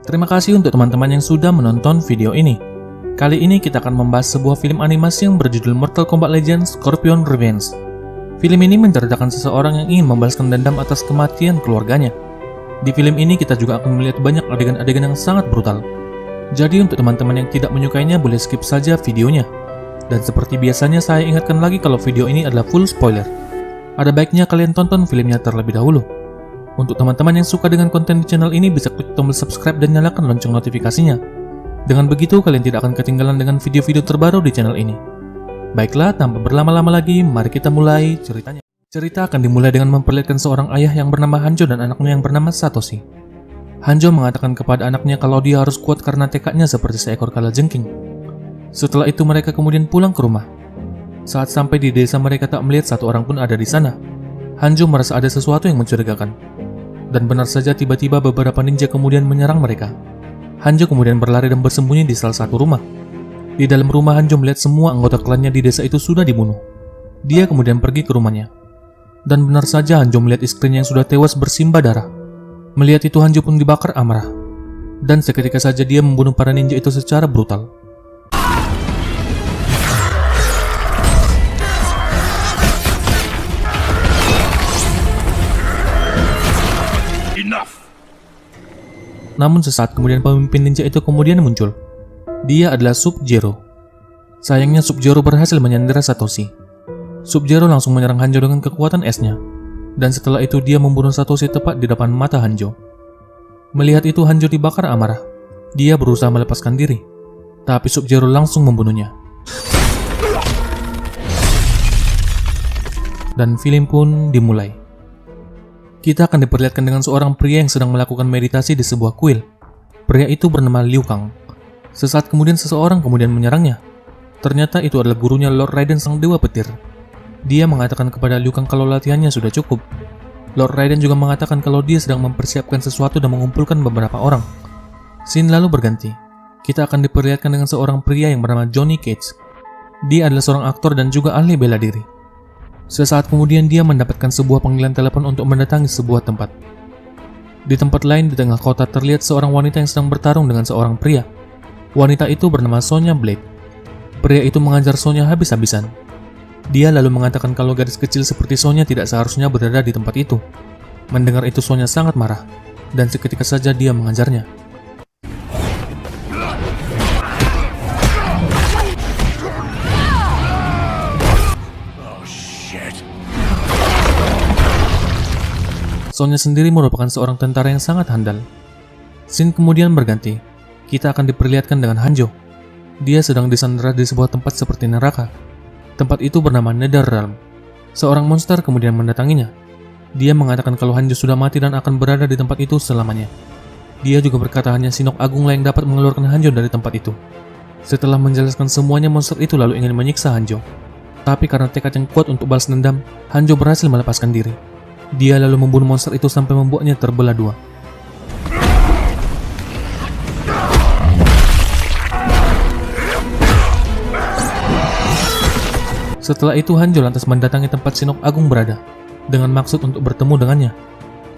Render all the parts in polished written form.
Terima kasih untuk teman-teman yang sudah menonton video ini. Kali ini kita akan membahas sebuah film animasi yang berjudul Mortal Kombat Legends: Scorpion Revenge. Film ini menceritakan seseorang yang ingin membalaskan dendam atas kematian keluarganya. Di film ini kita juga akan melihat banyak adegan-adegan yang sangat brutal. Jadi untuk teman-teman yang tidak menyukainya boleh skip saja videonya. Dan seperti biasanya saya ingatkan lagi kalau video ini adalah full spoiler. Ada baiknya kalian tonton filmnya terlebih dahulu. Untuk teman-teman yang suka dengan konten di channel ini bisa klik tombol subscribe dan nyalakan lonceng notifikasinya. Dengan begitu kalian tidak akan ketinggalan dengan video-video terbaru di channel ini. Baiklah, tanpa berlama-lama lagi, mari kita mulai ceritanya. Cerita akan dimulai dengan memperlihatkan seorang ayah yang bernama Hanjo dan anaknya yang bernama Satoshi. Hanjo mengatakan kepada anaknya kalau dia harus kuat karena tekadnya seperti seekor kalajengking. Setelah itu mereka kemudian pulang ke rumah. Saat sampai di desa mereka tak melihat satu orang pun ada di sana. Hanjo merasa ada sesuatu yang mencurigakan. Dan benar saja tiba-tiba beberapa ninja kemudian menyerang mereka. Hanjo kemudian berlari dan bersembunyi di salah satu rumah. Di dalam rumah Hanjo melihat semua anggota klannya di desa itu sudah dibunuh. Dia kemudian pergi ke rumahnya. Dan benar saja Hanjo melihat istrinya yang sudah tewas bersimbah darah. Melihat itu Hanjo pun dibakar amarah. Dan seketika saja dia membunuh para ninja itu secara brutal. Namun sesaat kemudian pemimpin ninja itu kemudian muncul. Dia adalah Sub-Zero. Sayangnya Sub-Zero berhasil menyandera Satoshi. Sub-Zero langsung menyerang Hanjo dengan kekuatan esnya. Dan setelah itu dia membunuh Satoshi tepat di depan mata Hanjo. Melihat itu Hanjo dibakar amarah. Dia berusaha melepaskan diri. Tapi Sub-Zero langsung membunuhnya. Dan film pun dimulai. Kita akan diperlihatkan dengan seorang pria yang sedang melakukan meditasi di sebuah kuil. Pria itu bernama Liu Kang. Sesaat kemudian seseorang kemudian menyerangnya. Ternyata itu adalah gurunya Lord Raiden sang dewa petir. Dia mengatakan kepada Liu Kang kalau latihannya sudah cukup. Lord Raiden juga mengatakan kalau dia sedang mempersiapkan sesuatu dan mengumpulkan beberapa orang. Scene lalu berganti. Kita akan diperlihatkan dengan seorang pria yang bernama Johnny Cage. Dia adalah seorang aktor dan juga ahli bela diri. Sesaat kemudian dia mendapatkan sebuah panggilan telepon untuk mendatangi sebuah tempat. Di tempat lain di tengah kota terlihat seorang wanita yang sedang bertarung dengan seorang pria. Wanita itu bernama Sonya Blade. Pria itu mengajar Sonya habis-habisan. Dia lalu mengatakan kalau gadis kecil seperti Sonya tidak seharusnya berada di tempat itu. Mendengar itu Sonya sangat marah, dan seketika saja dia mengajarnya. Sonya sendiri merupakan seorang tentara yang sangat handal. Scene kemudian berganti. Kita akan diperlihatkan dengan Hanjo. Dia sedang disandera di sebuah tempat seperti neraka. Tempat itu bernama Netherrealm. Seorang monster kemudian mendatanginya. Dia mengatakan kalau Hanjo sudah mati dan akan berada di tempat itu selamanya. Dia juga berkata hanya Shinnok Agung lah yang dapat mengeluarkan Hanjo dari tempat itu. Setelah menjelaskan semuanya, monster itu lalu ingin menyiksa Hanjo. Tapi karena tekad yang kuat untuk balas dendam, Hanjo berhasil melepaskan diri. Dia lalu membunuh monster itu sampai membuatnya terbelah dua. Setelah itu Hanjo lantas mendatangi tempat Shinnok Agung berada, dengan maksud untuk bertemu dengannya.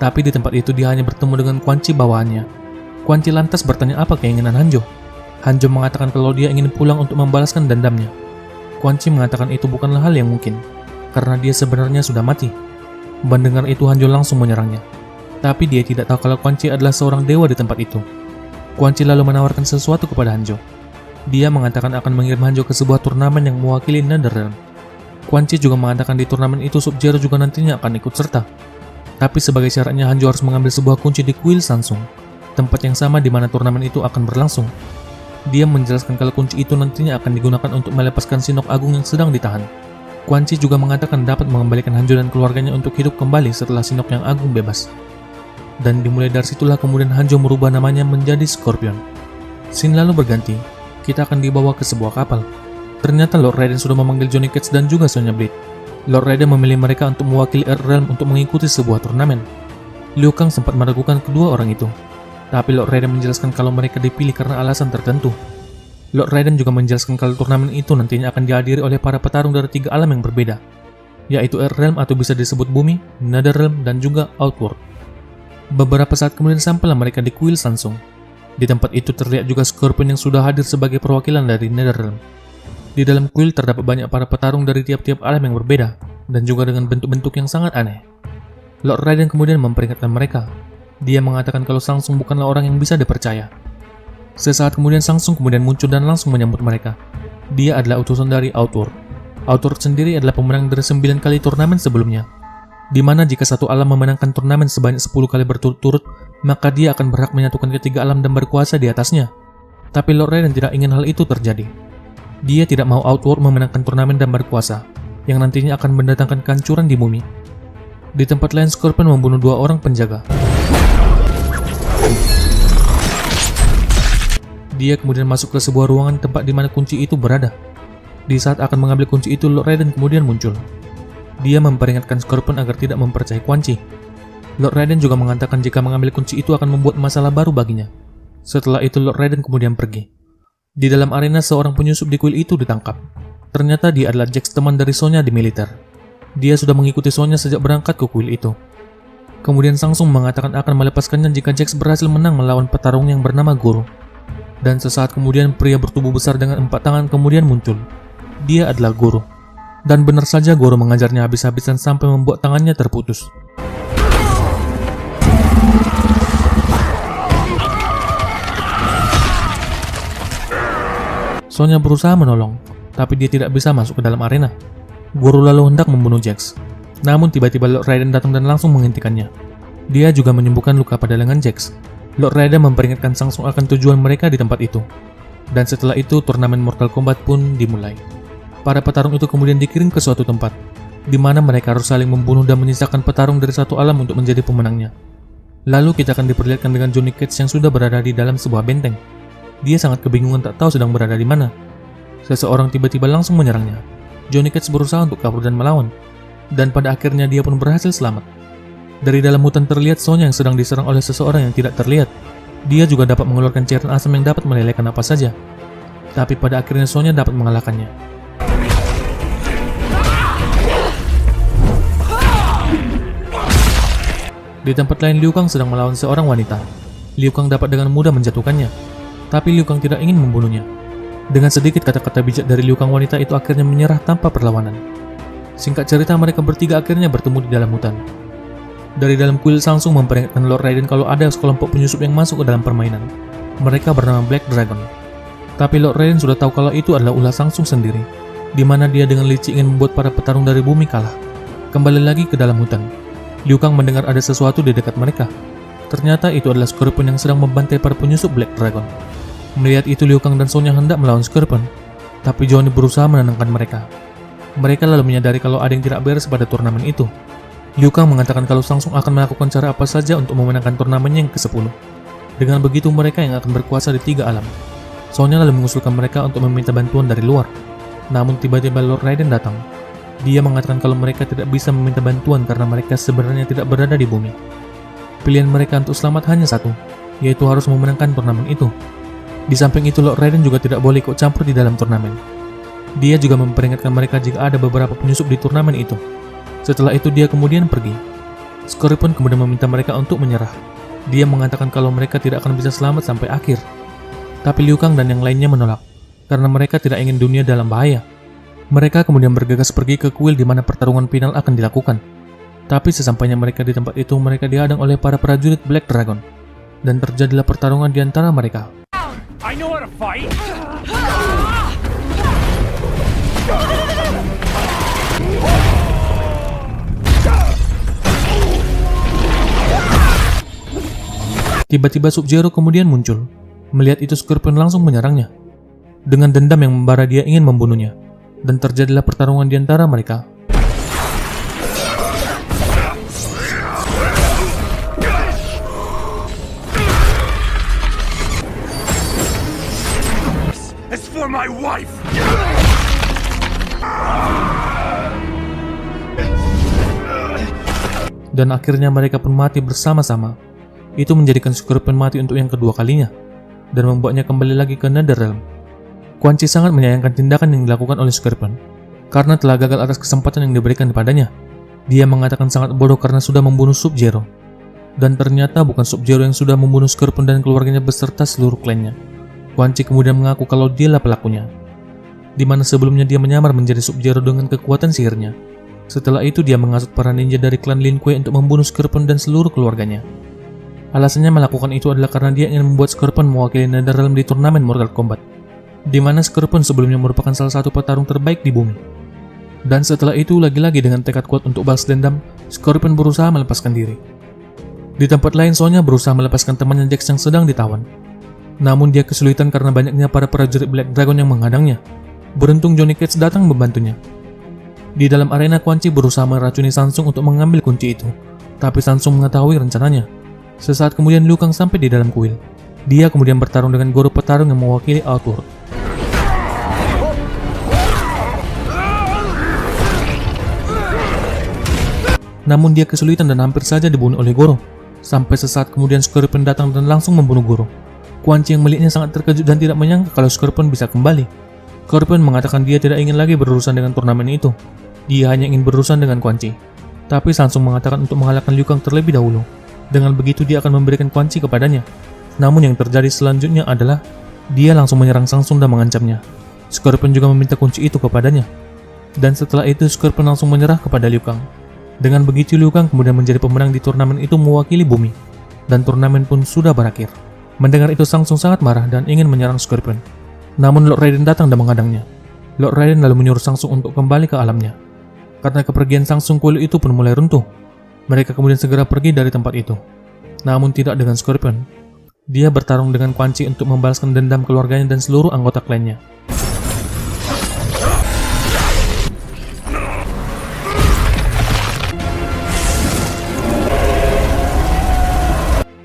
Tapi di tempat itu dia hanya bertemu dengan Quan Chi bawahannya. Quan Chi lantas bertanya apa keinginan Hanjo. Hanjo mengatakan kalau dia ingin pulang untuk membalaskan dendamnya. Quan Chi mengatakan itu bukanlah hal yang mungkin, karena dia sebenarnya sudah mati. Mendengar itu Hanjo langsung menyerangnya. Tapi dia tidak tahu kalau Quan Chi adalah seorang dewa di tempat itu. Quan Chi lalu menawarkan sesuatu kepada Hanjo. Dia mengatakan akan mengirim Hanjo ke sebuah turnamen yang mewakili Netherrealm. Quan Chi juga mengatakan di turnamen itu Sub-Zero juga nantinya akan ikut serta. Tapi sebagai syaratnya Hanjo harus mengambil sebuah kunci di kuil Sansung, tempat yang sama di mana turnamen itu akan berlangsung. Dia menjelaskan kalau kunci itu nantinya akan digunakan untuk melepaskan Shinnok Agung yang sedang ditahan. Quan Chi juga mengatakan dapat mengembalikan Hanjo dan keluarganya untuk hidup kembali setelah Shinnok yang agung bebas. Dan dimulai dari situlah kemudian Hanjo merubah namanya menjadi Scorpion. Scene lalu berganti. Kita akan dibawa ke sebuah kapal. Ternyata Lord Raiden sudah memanggil Johnny Cage dan juga Sonya Blade. Lord Raiden memilih mereka untuk mewakili Earthrealm untuk mengikuti sebuah turnamen. Liu Kang sempat meragukan kedua orang itu. Tapi Lord Raiden menjelaskan kalau mereka dipilih karena alasan tertentu. Lord Raiden juga menjelaskan kalau turnamen itu nantinya akan dihadiri oleh para petarung dari 3 alam yang berbeda, yaitu Earthrealm atau bisa disebut Bumi, Netherrealm, dan juga Outworld. Beberapa saat kemudian sampailah mereka di kuil Sansung. Di tempat itu terlihat juga Scorpion yang sudah hadir sebagai perwakilan dari Netherrealm. Di dalam kuil terdapat banyak para petarung dari tiap-tiap alam yang berbeda, dan juga dengan bentuk-bentuk yang sangat aneh. Lord Raiden kemudian memperingatkan mereka. Dia mengatakan kalau Shang Tsung bukanlah orang yang bisa dipercaya. Sesaat kemudian Shang Tsung kemudian muncul dan langsung menyambut mereka. Dia adalah utusan dari Outworld. Outworld sendiri adalah pemenang dari 9 kali turnamen sebelumnya, di mana jika satu alam memenangkan turnamen sebanyak 10 kali berturut-turut, maka dia akan berhak menyatukan ketiga alam dan berkuasa di atasnya. Tapi Lord Raiden tidak ingin hal itu terjadi. Dia tidak mau Outworld memenangkan turnamen dan berkuasa, yang nantinya akan mendatangkan kehancuran di bumi. Di tempat lain, Scorpion membunuh 2 orang penjaga. Dia kemudian masuk ke sebuah ruangan tempat di mana kunci itu berada. Di saat akan mengambil kunci itu, Lord Raiden kemudian muncul. Dia memperingatkan Scorpion agar tidak mempercayai Quan Chi. Lord Raiden juga mengatakan jika mengambil kunci itu akan membuat masalah baru baginya. Setelah itu Lord Raiden kemudian pergi. Di dalam arena, seorang penyusup di kuil itu ditangkap. Ternyata dia adalah Jax, teman dari Sonya di militer. Dia sudah mengikuti Sonya sejak berangkat ke kuil itu. Kemudian Shang Tsung mengatakan akan melepaskannya jika Jax berhasil menang melawan petarung yang bernama Goro. Dan sesaat kemudian pria bertubuh besar dengan 4 tangan kemudian muncul. Dia adalah Goro. Dan benar saja Goro mengajarnya habis-habisan sampai membuat tangannya terputus. Sonya berusaha menolong, tapi dia tidak bisa masuk ke dalam arena. Goro lalu hendak membunuh Jax. Namun tiba-tiba Lord Raiden datang dan langsung menghentikannya. Dia juga menyembuhkan luka pada lengan Jax. Lord Raiden memperingatkan Shang Tsung akan tujuan mereka di tempat itu. Dan setelah itu turnamen Mortal Kombat pun dimulai. Para petarung itu kemudian dikirim ke suatu tempat, di mana mereka harus saling membunuh dan menyisakan petarung dari satu alam untuk menjadi pemenangnya. Lalu kita akan diperlihatkan dengan Johnny Cage yang sudah berada di dalam sebuah benteng. Dia sangat kebingungan tak tahu sedang berada di mana. Seseorang tiba-tiba langsung menyerangnya. Johnny Cage berusaha untuk kabur dan melawan, dan pada akhirnya dia pun berhasil selamat. Dari dalam hutan terlihat Sonya yang sedang diserang oleh seseorang yang tidak terlihat. Dia juga dapat mengeluarkan cairan asam yang dapat melelehkan apa saja. Tapi pada akhirnya Sonya dapat mengalahkannya. Di tempat lain, Liu Kang sedang melawan seorang wanita. Liu Kang dapat dengan mudah menjatuhkannya. Tapi Liu Kang tidak ingin membunuhnya. Dengan sedikit kata-kata bijak dari Liu Kang, wanita itu akhirnya menyerah tanpa perlawanan. Singkat cerita, mereka bertiga akhirnya bertemu di dalam hutan. Dari dalam kuil, Shang Tsung memperingatkan Lord Raiden kalau ada sekelompok penyusup yang masuk ke dalam permainan. Mereka bernama Black Dragon. Tapi Lord Raiden sudah tahu kalau itu adalah ulah Shang Tsung sendiri, di mana dia dengan licik ingin membuat para petarung dari bumi kalah. Kembali lagi ke dalam hutan. Liu Kang mendengar ada sesuatu di dekat mereka. Ternyata itu adalah Scorpion yang sedang membantai para penyusup Black Dragon. Melihat itu, Liu Kang dan Sonya hendak melawan Scorpion, tapi Johnny berusaha menenangkan mereka. Mereka lalu menyadari kalau ada yang tidak beres pada turnamen itu. Liu Kang mengatakan kalau Shang Tsung akan melakukan cara apa saja untuk memenangkan turnamennya yang ke-10. Dengan begitu mereka yang akan berkuasa di 3 alam. Sonya lalu mengusulkan mereka untuk meminta bantuan dari luar. Namun tiba-tiba Lord Raiden datang. Dia mengatakan kalau mereka tidak bisa meminta bantuan karena mereka sebenarnya tidak berada di bumi. Pilihan mereka untuk selamat hanya satu, yaitu harus memenangkan turnamen itu. Di samping itu, Lord Raiden juga tidak boleh ikut campur di dalam turnamen. Dia juga memperingatkan mereka jika ada beberapa penyusup di turnamen itu. Setelah itu dia kemudian pergi. Scorpion kemudian meminta mereka untuk menyerah. Dia mengatakan kalau mereka tidak akan bisa selamat sampai akhir. Tapi Liu Kang dan yang lainnya menolak, karena mereka tidak ingin dunia dalam bahaya. Mereka kemudian bergegas pergi ke kuil di mana pertarungan final akan dilakukan. Tapi sesampainya mereka di tempat itu, mereka dihadang oleh para prajurit Black Dragon. Dan terjadilah pertarungan di antara mereka. I know how to fight. Tiba-tiba Sub-Zero kemudian muncul. Melihat itu, Scorpion langsung menyerangnya. Dengan dendam yang membara, dia ingin membunuhnya. Dan terjadilah pertarungan di antara mereka. It's for my wife. Dan akhirnya mereka pun mati bersama-sama. Itu menjadikan Scorpion mati untuk yang kedua kalinya, dan membuatnya kembali lagi ke Netherrealm. Quan Chi sangat menyayangkan tindakan yang dilakukan oleh Scorpion, karena telah gagal atas kesempatan yang diberikan kepadanya. Dia mengatakan sangat bodoh karena sudah membunuh Sub-Zero. Dan ternyata bukan Sub-Zero yang sudah membunuh Scorpion dan keluarganya beserta seluruh klannya. Quan Chi kemudian mengaku kalau dialah pelakunya, di mana sebelumnya dia menyamar menjadi Sub-Zero dengan kekuatan sihirnya. Setelah itu dia menghasut para ninja dari klan Lin Kuei untuk membunuh Scorpion dan seluruh keluarganya. Alasannya melakukan itu adalah karena dia ingin membuat Scorpion mewakili NetherRealm di turnamen Mortal Kombat, di mana Scorpion sebelumnya merupakan salah satu petarung terbaik di bumi. Dan setelah itu lagi-lagi dengan tekad kuat untuk balas dendam, Scorpion berusaha melepaskan diri. Di tempat lain Sonya berusaha melepaskan temannya Jax yang sedang ditawan. Namun dia kesulitan karena banyaknya para prajurit Black Dragon yang menghadangnya. Beruntung Johnny Cage datang membantunya. Di dalam arena Quan Chi berusaha meracuni Samsung untuk mengambil kunci itu, tapi Samsung mengetahui rencananya. Sesaat kemudian Liu Kang sampai di dalam kuil. Dia kemudian bertarung dengan guru petarung yang mewakili Outworld. Namun dia kesulitan dan hampir saja dibunuh oleh Goro. Sampai sesaat kemudian Scorpion datang dan langsung membunuh Goro. Quan Chi yang melihatnya sangat terkejut dan tidak menyangka kalau Scorpion bisa kembali. Scorpion mengatakan dia tidak ingin lagi berurusan dengan turnamen itu. Dia hanya ingin berurusan dengan Quan Chi. Tapi Samsung mengatakan untuk mengalahkan Liu Kang terlebih dahulu. Dengan begitu dia akan memberikan Quan Chi kepadanya. Namun yang terjadi selanjutnya adalah dia langsung menyerang Samsung dan mengancamnya. Scorpion juga meminta kunci itu kepadanya. Dan setelah itu Scorpion langsung menyerah kepada Liu Kang. Dengan begitu Liu Kang kemudian menjadi pemenang di turnamen itu mewakili bumi. Dan turnamen pun sudah berakhir. Mendengar itu Samsung sangat marah dan ingin menyerang Scorpion. Namun Lord Raiden datang dan menghadangnya. Lord Raiden lalu menyuruh Samsung untuk kembali ke alamnya. Karena kepergian Samsung, kuil itu pun mulai runtuh. Mereka kemudian segera pergi dari tempat itu. Namun tidak dengan Scorpion. Dia bertarung dengan Quan Chi untuk membalaskan dendam keluarganya dan seluruh anggota klannya.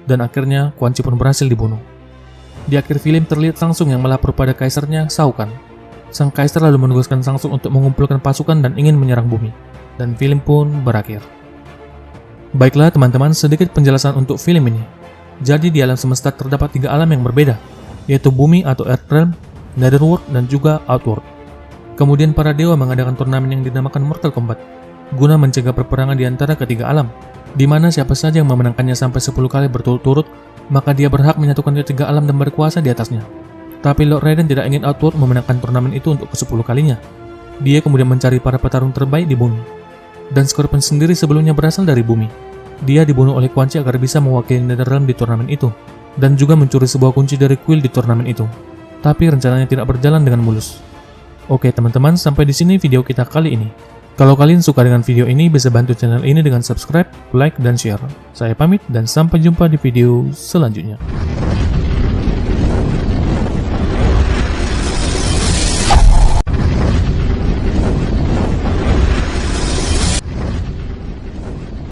Dan akhirnya Quan Chi pun berhasil dibunuh. Di akhir film terlihat Samsung yang melapor pada kaisarnya, Shao Kahn. Sang kaisar lalu menugaskan Samsung untuk mengumpulkan pasukan dan ingin menyerang bumi. Dan film pun berakhir. Baiklah teman-teman, sedikit penjelasan untuk film ini. Jadi di alam semesta terdapat 3 alam yang berbeda, yaitu bumi atau Earthrealm, Netherworld, dan juga Outworld. Kemudian para dewa mengadakan turnamen yang dinamakan Mortal Kombat, guna mencegah perperangan di antara ketiga alam, di mana siapa saja yang memenangkannya sampai 10 kali berturut-turut, maka dia berhak menyatukan ketiga alam dan berkuasa di atasnya. Tapi Lord Raiden tidak ingin Outworld memenangkan turnamen itu untuk ke-10 kalinya. Dia kemudian mencari para petarung terbaik di bumi. Dan Scorpion sendiri sebelumnya berasal dari bumi. Dia dibunuh oleh Quan Chi agar bisa mewakili NetherRealm di turnamen itu, dan juga mencuri sebuah kunci dari kuil di turnamen itu. Tapi rencananya tidak berjalan dengan mulus. Oke teman-teman, sampai di sini video kita kali ini. Kalau kalian suka dengan video ini, bisa bantu channel ini dengan subscribe, like, dan share. Saya pamit dan sampai jumpa di video selanjutnya.